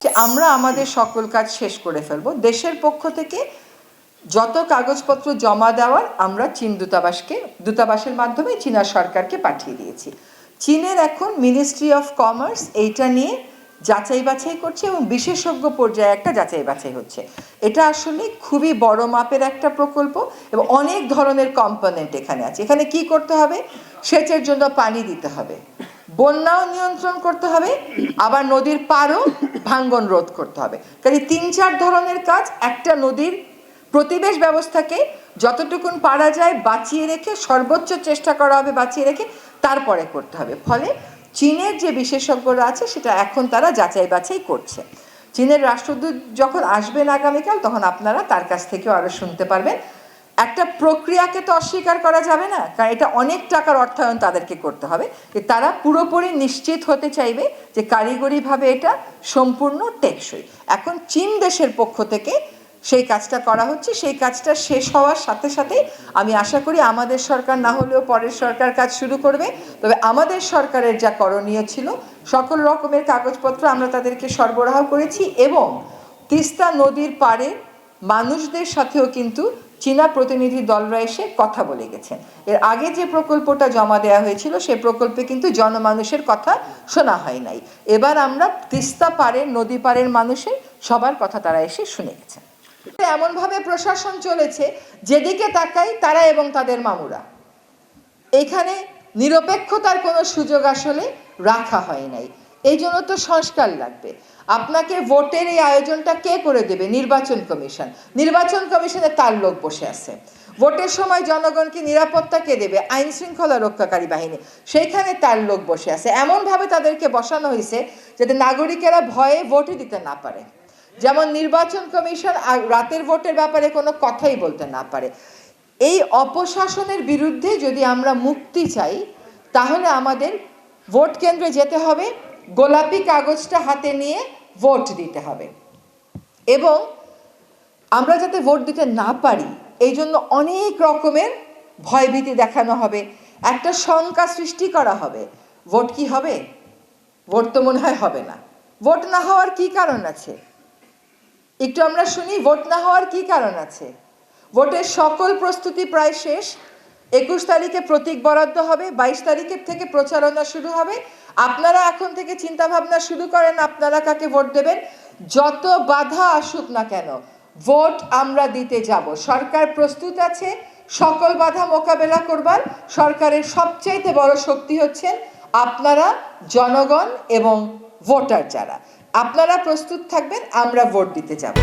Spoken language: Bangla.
যে আমরা আমাদের সকল কাজ শেষ করে ফেলবো। দেশের পক্ষ থেকে যত কাগজপত্র জমা দেওয়ার আমরা চীন দূতাবাসের মাধ্যমে চীনা সরকারকে পাঠিয়ে দিয়েছি। চীনের এখন মিনিস্ট্রি অফ কমার্স এইটা নিয়ে যাচাই বাছাই করছে এবং বিশেষজ্ঞ পর্যায়ে একটা যাচাই বাছাই হচ্ছে। এটা আসলে খুবই বড় মাপের একটা প্রকল্প এবং অনেক ধরনের কম্পোনেন্ট এখানে আছে। এখানে কি করতে হবে? সেচের জন্য পানি দিতে হবে, বন্যাও নিয়ন্ত্রণ করতে হবে, আবার নদীর পাড়ও ভাঙ্গন রোধ করতে হবে। কাজে ৩-৪ ধরনের কাজ একটা নদীর প্রতিবেশ ব্যবস্থাকে যতটুকুন পারা যায় বাঁচিয়ে রেখে, সর্বোচ্চ চেষ্টা করা হবে বাঁচিয়ে রেখে, তারপরে করতে হবে। ফলে চীনের যে বিশেষজ্ঞরা আছে সেটা এখন তারা যাচাই বাছাই করছে। চীনের রাষ্ট্রদূত যখন আসবেন আগামীকাল, তখন আপনারা তার কাছ থেকেও আরও শুনতে পারবেন। একটা প্রক্রিয়াকে তো অস্বীকার করা যাবে না, কারণ এটা অনেক টাকার অর্থায়ন তাদেরকে করতে হবে। তারা পুরোপুরি নিশ্চিত হতে চাইবে যে কারিগরিভাবে এটা সম্পূর্ণ টেকসই। এখন চীন দেশের পক্ষ থেকে সেই কাজটা করা হচ্ছে। সেই কাজটা শেষ হওয়ার সাথে সাথেই আমি আশা করি আমাদের সরকার না হলেও পরের সরকার কাজ শুরু করবে। তবে আমাদের সরকারের যা করণীয় ছিল, সকল রকমের কাগজপত্র আমরা তাদেরকে সরবরাহ করেছি এবং তিস্তা নদীর পাড়ে মানুষদের সাথেও কিন্তু চীনা প্রতিনিধি দলরা এসে কথা বলে গেছেন। এর আগে যে প্রকল্পটা জমা দেওয়া হয়েছিল সে প্রকল্পে কিন্তু জনমানুষের কথা শোনা হয় নাই। এবার আমরা তিস্তা পাড়ের, নদী পাড়ের মানুষের সবার কথা তারা এসে শুনে গেছেন। এমনভাবে প্রশাসন চলেছে যেদিকে তাকাই তারা এবং তাদের মামুরা। এখানে নিরপেক্ষতার কোনো সুযোগ আসলে রাখা হয় নাই। এই জন্য তো সংস্কার লাগবে। আপনাকে ভোটের এই আয়োজনটা কে করে দেবে? নির্বাচন কমিশন। নির্বাচন কমিশনে তার লোক বসে আছে। ভোটের সময় জনগণকে নিরাপত্তা কে দেবে? আইন শৃঙ্খলা রক্ষাকারী বাহিনী। সেইখানে তার লোক বসে আছে। এমনভাবে তাদেরকে বসানো হয়েছে যাতে নাগরিকেরা ভয়ে ভোটই দিতে না পারে। যেমন নির্বাচন কমিশন রাতের ভোটের ব্যাপারে কোনো কথাই বলতে না পারে। এই অপশাসনের বিরুদ্ধে যদি আমরা মুক্তি চাই, তাহলে আমাদের ভোট কেন্দ্রে যেতে হবে, গোলাপি কাগজটা হাতে নিয়ে ভোট দিতে হবে। এবং আমরা যাতে ভোট দিতে না পারি এই জন্য অনেক রকমের ভয়ভীতি দেখানো হবে, একটা শঙ্কা সৃষ্টি করা হবে। ভোট কি হবে? ভোট তো মনে হয় হবে না। ভোট না হওয়ার কি কারণ আছে? একটু আমরা শুনি, ভোট না হওয়ার কি কারণ আছে? ভোটের সকল প্রস্তুতি প্রায় শেষ। 21 তারিখে প্রতীক বরাদ্দ হবে, 22 তারিখের থেকে প্রচারণা শুরু হবে। আপনারা এখন থেকে চিন্তা ভাবনা শুরু করেন আপনারা কাকে ভোট দেবেন। যত বাধা আসুক না কেন, ভোট আমরা দিতে যাব। সরকার প্রস্তুত আছে সকল বাধা মোকাবেলা করবার। সরকারের সবচাইতে বড় শক্তি হচ্ছেন আপনারা, জনগণ এবং ভোটার যারা। আপনারা প্রস্তুত থাকবেন, আমরা ভোট দিতে যাব।